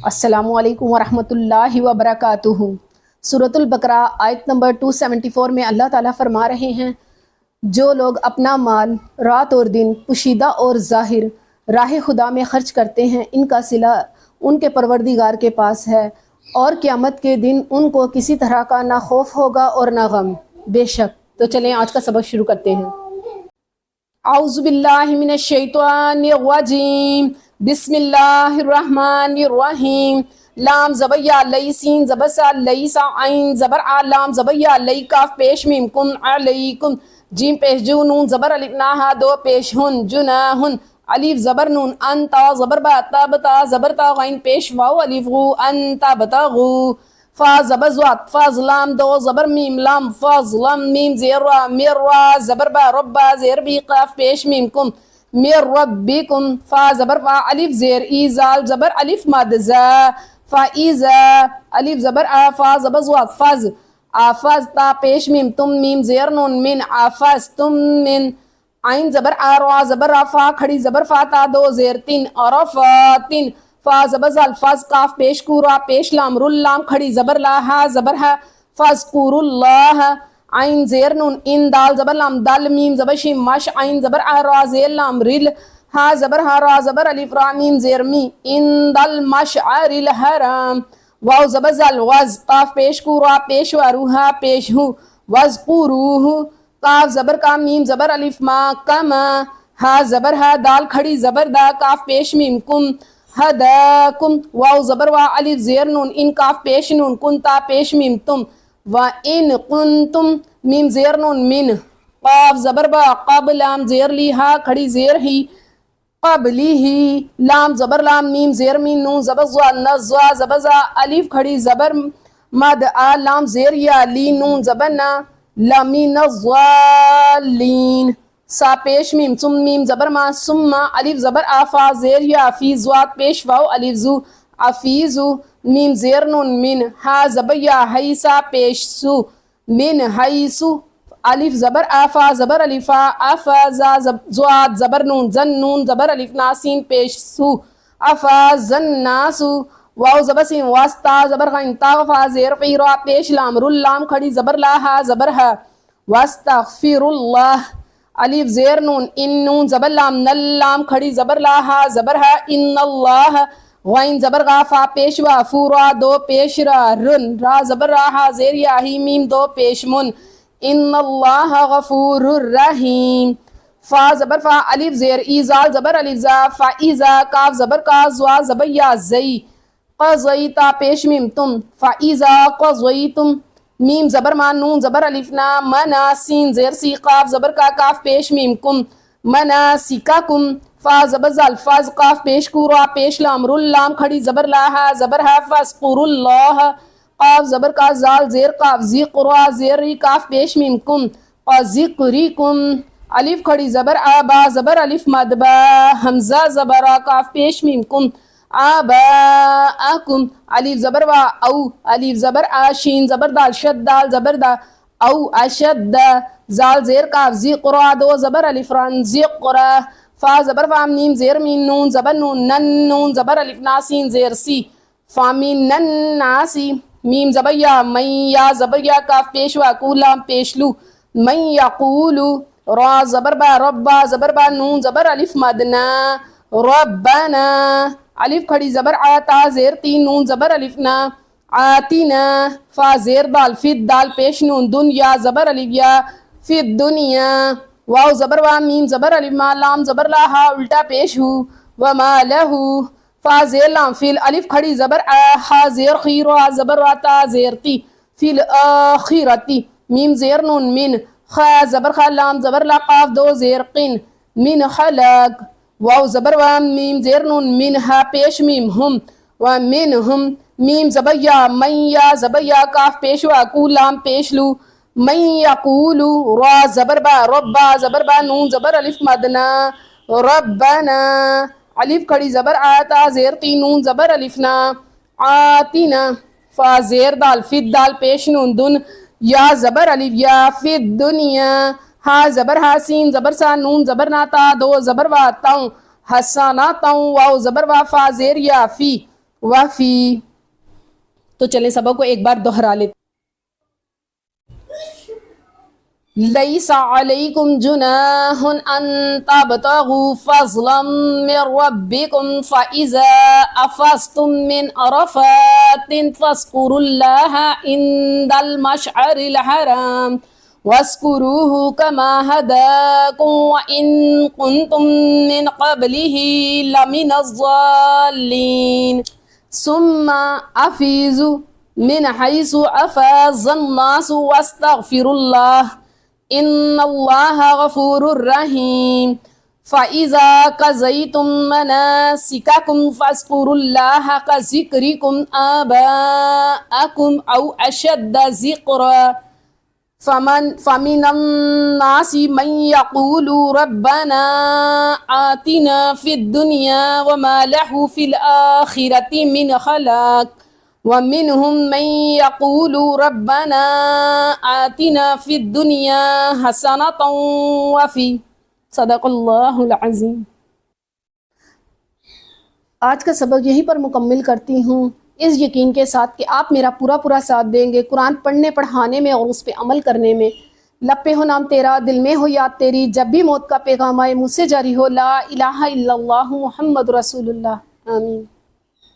السلام علیکم ورحمۃ اللہ وبرکاتہ۔ سورۃ البقرہ آیت نمبر 274 میں اللہ تعالیٰ فرما رہے ہیں، جو لوگ اپنا مال رات اور دن پوشیدہ اور ظاہر راہ خدا میں خرچ کرتے ہیں، ان کا صلہ ان کے پروردگار کے پاس ہے، اور قیامت کے دن ان کو کسی طرح کا نہ خوف ہوگا اور نہ غم۔ بے شک۔ تو چلیں آج کا سبق شروع کرتے ہیں۔ اعوذ باللہ من الشیطان الرجیم، بسم اللہ الرحمن الرحیم۔ لام زبر یا لئی، سین زبر سا لئی سا، عین زبر آ، لام زبر یا لئی، کاف پیش میم کن علیکم، جیم پیش جو، نون زبر الف ناہا، دو پیش ہن جناہن، الف زبر نون، انتا زبر با، تا بتا زبر تا، غین پیش واو الف غو، انتا بتا غو، فا زبر زوات، فاز لام، دو زبر میم لام، فاز لام میم زیر را، میر را زبر با، ربا زیر بی، قاف پیش میم کم، میر ربکم، فا زبر فا، الف زیر ای، زال زبر الف مد زا، فا ایزا، الف زبر آ، فا زبر زوات، فاز، آفاز تا پیش میم تم، میم زیر نون، من آفاز تم من، عین زبر آ، را زبر را، فا کھڑی زبر فا، تا دو زیر تین، عرفاتن، فا زبر زال، فاز کاف پیش کو، را پیش لام، رل لام کھڑی زبر لا، ہا زبر ہا، فاذکر اللہ، عین زیر نون، ان دال زبر لام، دال میم زبر شیم، مش عین زبر آ، را زیر لام، رل ہا زبر ہا، را زبر الف را، میم زیر می، ان دل مشعر الحرام، واو زبر زال، وز قاف پیش کو، را پیش وا، روحا پیش ہو، وذکروہ، کاف زبر کا، میم زبر الف ما، کما، ہا زبر ہا، دال کھڑی زبر دا، کاف پیش میم کم، ہداکم، واو زبر وا، الف زیر نون، ان کاف پیش نون، کنتا پیش میم تم، وَإِن كُنتم، میم زیر نون، من، قاف زبر با، قب لام زیر لی، ہا کھڑی زیر ہی، قبلی ہی، لام زبر لام، میم زیر مین، نون زبر زوا، نزوا زبر زا، الف کھڑی زبر مد آ، لام زیر یا لی، نون زبر نا، لمن الضالین، سا پیش میم سم، میم زبر ما، سم الف زبر آفا زیر یا فی، زوات پیش واو الف زو، افیزو، میم زیر نون، من، ہا زبر یا، حیسا پیش سو، من حیسو، الف زبر آفا زبر الفا، افازا زوات زبر نون، زن نون زبر الف ناسین پیش سو، افازن ناسو، واو زبر سین، واسطا زبر غین، تا فا زیر فی، را پیش لام، رل لام کھڑی زبر لا، ہا زبر ہا، واستغفر اللہ، الف زیر نون، ان نون زبر لام، نل لام کھڑی زبر لا، ہا زبر ہا، ان اللہ، غین زبر غا، فا پیش وا، فو را دو پیش را، رن را زبر را، ہا زیر یا ہی، میم دو پیش من، ان اللہ غفور الرحیم، فا زبر فا، الف زیر ای، زال زبر الف زا، فا ایزا، کاف زبر کا، زوا زبر یا زئی، قضیتا پیش میم تم، فا ایزا قضیتم، میم زبر ما، نون زبر الف نا، منا سین زیر سی، قاف زبر کا، کاف پیش میم کم، مناسککم، فا زبر زال، فاز قاف پیش کو، را پیش لام، رل لام کھڑی زبر لا، ہا زبر ہا، فاذکر اللہ، قاف زبر کا، زال زیر قاف، ذکر را زیر ری، کاف پیش میم کم، ذکریکم، الف کھڑی زبر آ، با زبر الف مد با، حمزہ زبر آ، کاف پیش میم کم، آباءکم، الف زبر وا، او الف زبر آ، شین زبر دال، شد دال زبر دا، او اشد، زال زیر کاف، ذکر دو زبر الف ران، ذکر، فا زبر فا، میم زیر مین، نون زبر نون، نن نون زبر الف ناسین زیر سی، فامین نن ناسی، میم زبر یا، من یا زبر یا، کاف پیش وا، کو لام پیش لو، من یقولو، را زبر با، ربا زبر با، نون زبر الف مدنا، ربنا، الف کھڑی زبر آ، تا زیر تین، نون زبر الف نا، آتینا، فا زیر دال، فی دال پیش نون، دنیا زبر الف یا، فی الدنیا، واو زبر وا، میم زبر الف ما، لام زبر لا، ہا الٹا پیش ہو، وما لہو، فا زیر لام، فی الف کھڑی زبر آ، ہا زیر خی، را زبر را، تا زیر تی، فی الاخرتی، میم زیر نون، من، خا زبر خا، لام زبر لا، قاف دو زیر قن، من خلق، واو زبر وا، میم زیر نون، من ہا پیش میم ہم، ومنہم، میم زبر یا، من یا زبر یا، کاف پیش وا، کو لام پیش لو، من یقولو، را زبر با، ربا زبر با، نون زبر الف مدنا، ربنا، الف کھڑی زبر آ، تا زیر تی، نون زبر الف نا، آتینا، فا زیر دال، فی دال پیش نون، دن یا زبر الف یا، فی الدنیا، ہا زبر ہا، سین زبر سا، نون زبر نا، تا دو زبر وا، تاؤں، حسناتاؤں، واو زبر وا، فا زیر یا فی، وفی. تو چلیں سبق کو ایک بار دہرا لیتے. ليس عليكم جناح أن تبتغوا فضلا من ربكم فإذا أفضتم من عرفات فاذكروا الله عند المشعر الحرام واذكروه كما هداكم وإن كنتم من قبله لمن الضالين ثم أفيضوا من حيث أفاض الناس واستغفروا الله إن الله غفور رحيم فإذا قضيتم مناسككم فاذكروا الله كذكركم آباءكم أو أشد ذكرا فمن الناس من يقول ربنا آتنا في الدنيا وما له في الآخرة من خلاق ومنهم من يقول ربنا آتنا في الدنيا حسنة وفي صدق اللہ العظیم. آج کا سبق یہیں پر مکمل کرتی ہوں اس یقین کے ساتھ کہ آپ میرا پورا ساتھ دیں گے قرآن پڑھنے پڑھانے میں اور اس پہ عمل کرنے میں. لب پہ ہو نام تیرا، دل میں ہو یاد تیری، جب بھی موت کا پیغام آئے منہ سے جاری ہو لا الہ الا اللہ محمد رسول اللہ. آمین.